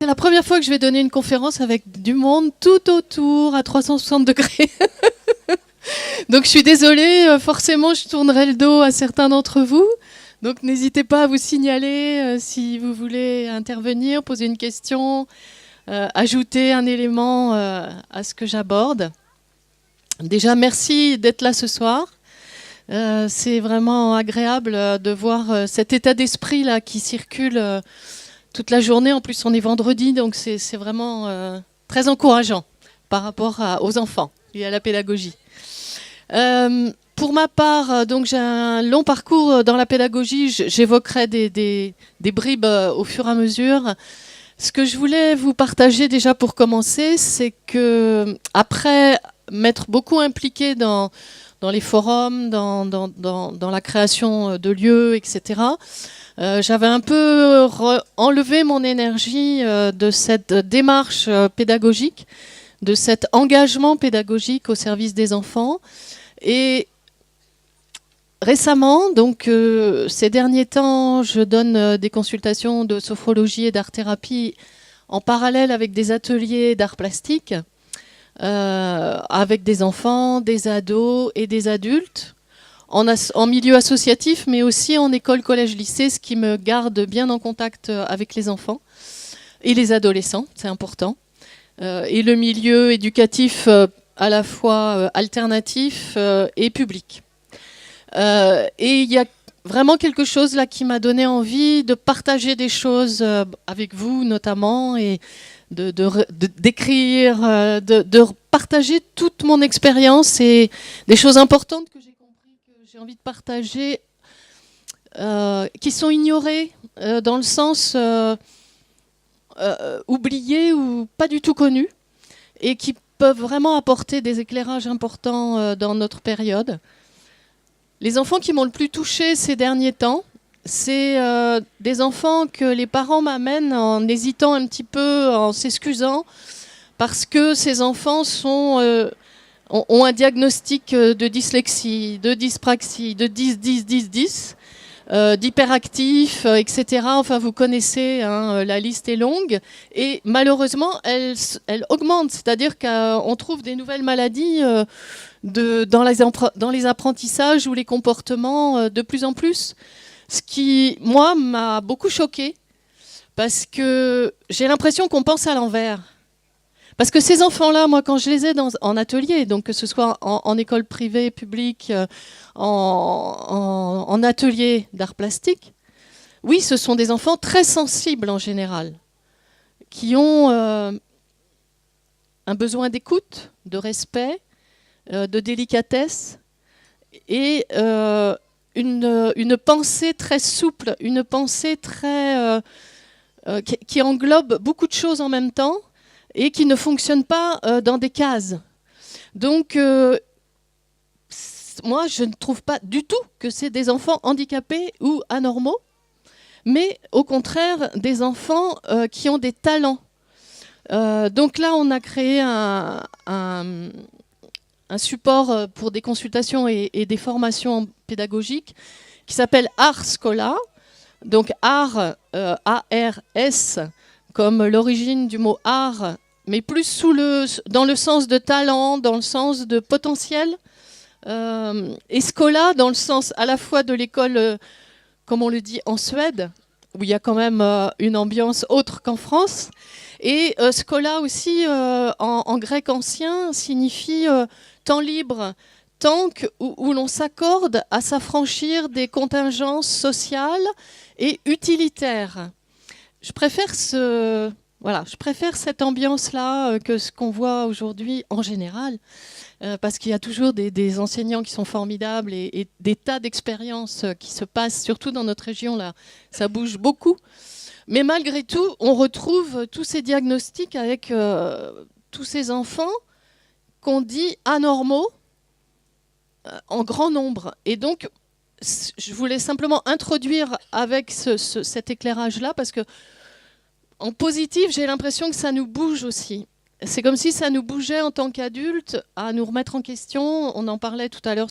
C'est la première fois que je vais donner une conférence avec du monde tout autour à 360 degrés. Donc je suis désolée, forcément je tournerai le dos à certains d'entre vous. Donc n'hésitez pas à vous signaler si vous voulez intervenir, poser une question, ajouter un élément à ce que j'aborde. Déjà merci d'être là ce soir. C'est vraiment agréable de voir cet état d'esprit là qui circule toute la journée. En plus, on est vendredi, donc c'est vraiment très encourageant par rapport aux enfants et à la pédagogie. Pour ma part, donc j'ai un long parcours dans la pédagogie. J'évoquerai des bribes au fur et à mesure. Ce que je voulais vous partager déjà pour commencer, c'est que après m'être beaucoup impliquée dans les forums, dans la création de lieux, etc., j'avais un peu enlevé mon énergie de cette démarche pédagogique, de cet engagement pédagogique au service des enfants. Et récemment, donc ces derniers temps, je donne des consultations de sophrologie et d'art-thérapie en parallèle avec des ateliers d'art plastique, avec des enfants, des ados et des adultes. En milieu associatif, mais aussi en école, collège, lycée, ce qui me garde bien en contact avec les enfants et les adolescents, c'est important. Et le milieu éducatif à la fois alternatif et public. Et il y a vraiment quelque chose là qui m'a donné envie de partager des choses avec vous notamment, et d'écrire, de partager toute mon expérience et des choses importantes que j'ai envie de partager, qui sont ignorées dans le sens oubliées ou pas du tout connues, et qui peuvent vraiment apporter des éclairages importants dans notre période. Les enfants qui m'ont le plus touchée ces derniers temps, c'est des enfants que les parents m'amènent en hésitant un petit peu, en s'excusant, parce que ces enfants ont un diagnostic de dyslexie, de dyspraxie, de 10, d'hyperactif, etc. Enfin, vous connaissez, hein, la liste est longue. Et malheureusement, elle augmente. C'est-à-dire qu'on trouve des nouvelles maladies dans les apprentissages ou les comportements de plus en plus. Ce qui, moi, m'a beaucoup choquée, parce que j'ai l'impression qu'on pense à l'envers. Parce que ces enfants-là, moi, quand je les ai en atelier, donc que ce soit en école privée, publique, en atelier d'art plastique, oui, ce sont des enfants très sensibles en général, qui ont un besoin d'écoute, de respect, de délicatesse, et une pensée très souple, une pensée très qui englobe beaucoup de choses en même temps, et qui ne fonctionne pas dans des cases. Donc, moi, je ne trouve pas du tout que c'est des enfants handicapés ou anormaux, mais au contraire, des enfants qui ont des talents. Donc là, on a créé un support pour des consultations et des formations pédagogiques qui s'appelle Ars Scola. Donc art, A-R-S, comme l'origine du mot art, mais plus dans le sens de talent, dans le sens de potentiel, et Scola dans le sens à la fois de l'école, comme on le dit en Suède, où il y a quand même une ambiance autre qu'en France, et Scola aussi en grec ancien signifie temps libre, temps où l'on s'accorde à s'affranchir des contingences sociales et utilitaires. Je préfère cette ambiance-là que ce qu'on voit aujourd'hui en général, parce qu'il y a toujours des enseignants qui sont formidables et des tas d'expériences qui se passent, surtout dans notre région, là, ça bouge beaucoup. Mais malgré tout, on retrouve tous ces diagnostics avec tous ces enfants qu'on dit anormaux en grand nombre. Et donc, je voulais simplement introduire avec cet éclairage-là, parce que en positif, j'ai l'impression que ça nous bouge aussi. C'est comme si ça nous bougeait en tant qu'adultes à nous remettre en question. On en parlait tout à l'heure